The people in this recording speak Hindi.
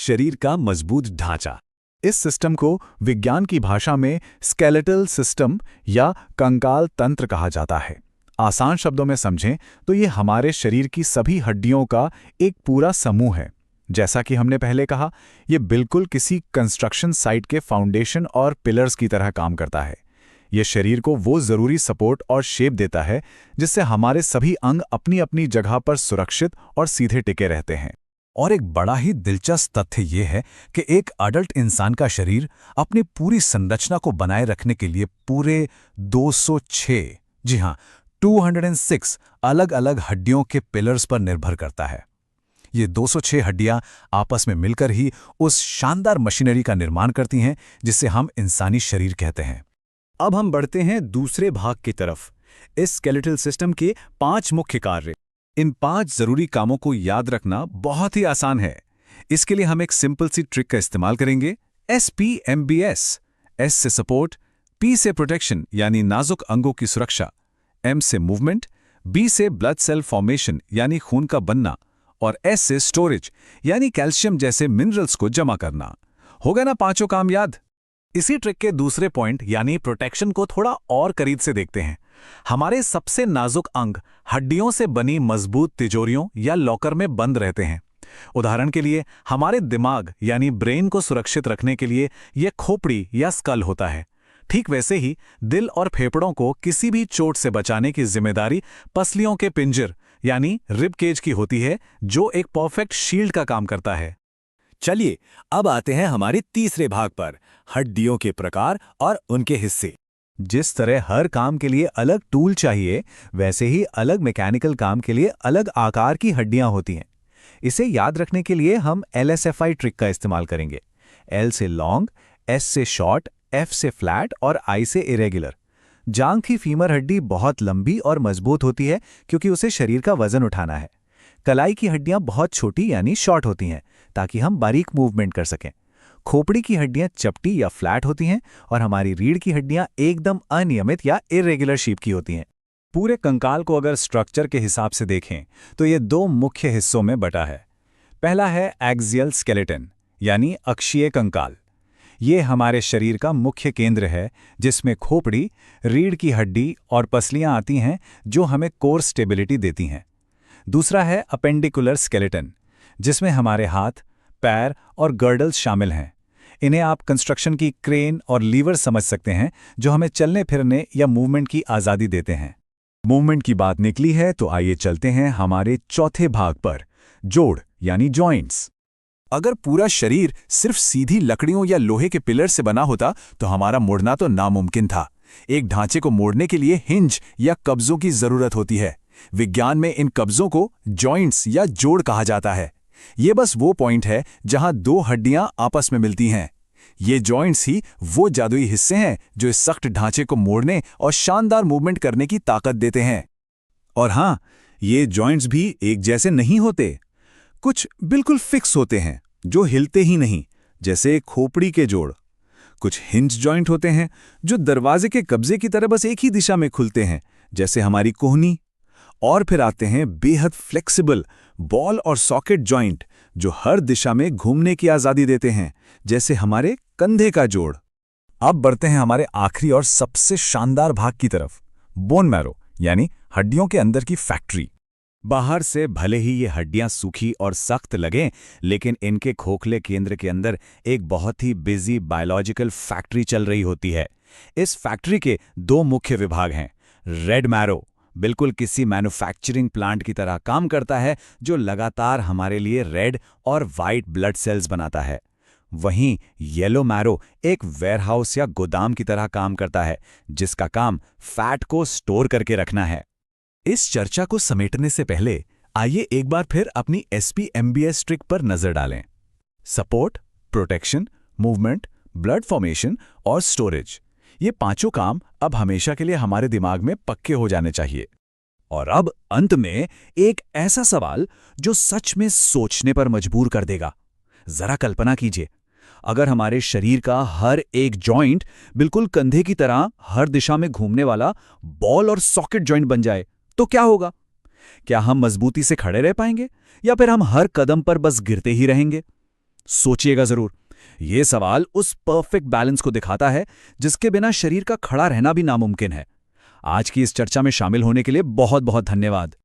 शरीर का मजबूत ढांचा। इस सिस्टम को विज्ञान की भाषा में स्केलेटल सिस्टम या कंकाल तंत्र कहा जाता है। आसान शब्दों में समझें तो ये हमारे शरीर की सभी हड्डियों का एक पूरा समूह है। जैसा कि हमने पहले कहा, ये बिल्कुल किसी कंस्ट्रक्शन साइट के फाउंडेशन और पिलर्स की तरह काम करता है। ये शरीर को वो ज़रूरी सपोर्ट और शेप देता है जिससे हमारे सभी अंग अपनी अपनी जगह पर सुरक्षित और सीधे टिके रहते हैं। और एक बड़ा ही दिलचस्प तथ्य ये है कि एक अडल्ट इंसान का शरीर अपनी पूरी संरचना को बनाए रखने के लिए पूरे 206, जी हाँ 206 अलग अलग हड्डियों के पिलर्स पर निर्भर करता है। ये 206 हड्डियां आपस में मिलकर ही उस शानदार मशीनरी का निर्माण करती हैं जिसे हम इंसानी शरीर कहते हैं। अब हम बढ़ते हैं दूसरे भाग की तरफ, इस स्केलेटल सिस्टम के 5 मुख्य कार्य। इन 5 जरूरी कामों को याद रखना बहुत ही आसान है। इसके लिए हम एक सिंपल सी ट्रिक का इस्तेमाल करेंगे, SPMBS। S से सपोर्ट, P से प्रोटेक्शन यानी नाजुक अंगों की सुरक्षा, M से मूवमेंट, B से ब्लड सेल फॉर्मेशन यानी खून का बनना, और S से स्टोरेज यानी कैल्शियम जैसे मिनरल्स को जमा करना। होगा ना पांचों काम याद? इसी ट्रिक के दूसरे पॉइंट यानी प्रोटेक्शन को थोड़ा और करीब से देखते हैं। हमारे सबसे नाजुक अंग हड्डियों से बनी मजबूत तिजोरियों या लॉकर में बंद रहते हैं। उदाहरण के लिए हमारे दिमाग यानी ब्रेन को सुरक्षित रखने के लिए यह खोपड़ी या स्कल होता है। ठीक वैसे ही दिल और फेफड़ों को किसी भी चोट से बचाने की जिम्मेदारी पसलियों के पिंजर यानी रिब केज की होती है, जो एक परफेक्ट शील्ड का काम करता है। चलिए अब आते हैं हमारे तीसरे भाग पर, हड्डियों के प्रकार और उनके हिस्से। जिस तरह हर काम के लिए अलग टूल चाहिए, वैसे ही अलग मैकेनिकल काम के लिए अलग आकार की हड्डियां होती हैं। इसे याद रखने के लिए हम LSFI ट्रिक का इस्तेमाल करेंगे। L से लॉन्ग, S से शॉर्ट, F से फ्लैट और I से इरेगुलर। जांघ की फीमर हड्डी बहुत लंबी और मजबूत होती है क्योंकि उसे शरीर का वजन उठाना है। कलाई की हड्डियां बहुत छोटी यानी शॉर्ट होती हैं ताकि हम बारीक मूवमेंट कर सकें। खोपड़ी की हड्डियां चपटी या फ्लैट होती हैं और हमारी रीढ़ की हड्डियां एकदम अनियमित या इरेगुलर शेप की होती हैं। पूरे कंकाल को अगर स्ट्रक्चर के हिसाब से देखें तो ये 2 मुख्य हिस्सों में बटा है। पहला है एक्सियल स्केलेटन यानी अक्षीय कंकाल। ये हमारे शरीर का मुख्य केंद्र है जिसमें खोपड़ी, रीढ़ की हड्डी और पसलियां आती हैं जो हमें कोर स्टेबिलिटी देती हैं। दूसरा है अपेंडिकुलर स्केलेटन जिसमें हमारे हाथ, पैर और गर्डल्स शामिल हैं। इन्हें आप कंस्ट्रक्शन की क्रेन और लीवर समझ सकते हैं जो हमें चलने फिरने या मूवमेंट की आज़ादी देते हैं। मूवमेंट की बात निकली है तो आइए चलते हैं हमारे चौथे भाग पर, जोड़ यानी जॉइंट्स। अगर पूरा शरीर सिर्फ सीधी लकड़ियों या लोहे के पिलर से बना होता तो हमारा मुड़ना तो नामुमकिन था। एक ढांचे को मोड़ने के लिए हिंज या कब्जों की जरूरत होती है। विज्ञान में इन कब्जों को जॉइंट्स या जोड़ कहा जाता है। ये बस वो पॉइंट है जहां 2 हड्डियां आपस में मिलती हैं। ये जॉइंट्स ही वो जादुई हिस्से हैं जो इस सख्त ढांचे को मोड़ने और शानदार मूवमेंट करने की ताकत देते हैं। और हां, ये जॉइंट्स भी एक जैसे नहीं होते। कुछ बिल्कुल फिक्स होते हैं जो हिलते ही नहीं, जैसे खोपड़ी के जोड़। कुछ हिंज जॉइंट होते हैं जो दरवाजे के कब्जे की तरह बस एक ही दिशा में खुलते हैं, जैसे हमारी कोहनी। और फिर आते हैं बेहद फ्लेक्सिबल बॉल और सॉकेट जॉइंट जो हर दिशा में घूमने की आज़ादी देते हैं, जैसे हमारे कंधे का जोड़। अब बढ़ते हैं हमारे आखिरी और सबसे शानदार भाग की तरफ, बोन मैरो यानी हड्डियों के अंदर की फैक्ट्री। बाहर से भले ही ये हड्डियां सूखी और सख्त लगें, लेकिन इनके खोखले केंद्र के अंदर एक बहुत ही बिजी बायोलॉजिकल फैक्ट्री चल रही होती है। इस फैक्ट्री के 2 मुख्य विभाग हैं। रेड मैरो बिल्कुल किसी मैन्युफैक्चरिंग प्लांट की तरह काम करता है जो लगातार हमारे लिए रेड और वाइट ब्लड सेल्स बनाता है। वहीं येलो मैरो एक वेयरहाउस या गोदाम की तरह काम करता है जिसका काम फैट को स्टोर करके रखना है। इस चर्चा को समेटने से पहले आइए एक बार फिर अपनी SPMBS ट्रिक पर नजर डालें। Support, protection, movement, blood formation और स्टोरेज, ये 5 काम अब हमेशा के लिए हमारे दिमाग में पक्के हो जाने चाहिए। और अब अंत में एक ऐसा सवाल जो सच में सोचने पर मजबूर कर देगा। जरा कल्पना कीजिए, अगर हमारे शरीर का हर एक जॉइंट बिल्कुल कंधे की तरह हर दिशा में घूमने वाला बॉल और सॉकेट जॉइंट बन जाए तो क्या होगा? क्या हम मजबूती से खड़े रह पाएंगे या फिर हम हर कदम पर बस गिरते ही रहेंगे? सोचिएगा जरूर। ये सवाल उस परफेक्ट बैलेंस को दिखाता है जिसके बिना शरीर का खड़ा रहना भी नामुमकिन है। आज की इस चर्चा में शामिल होने के लिए बहुत बहुत धन्यवाद।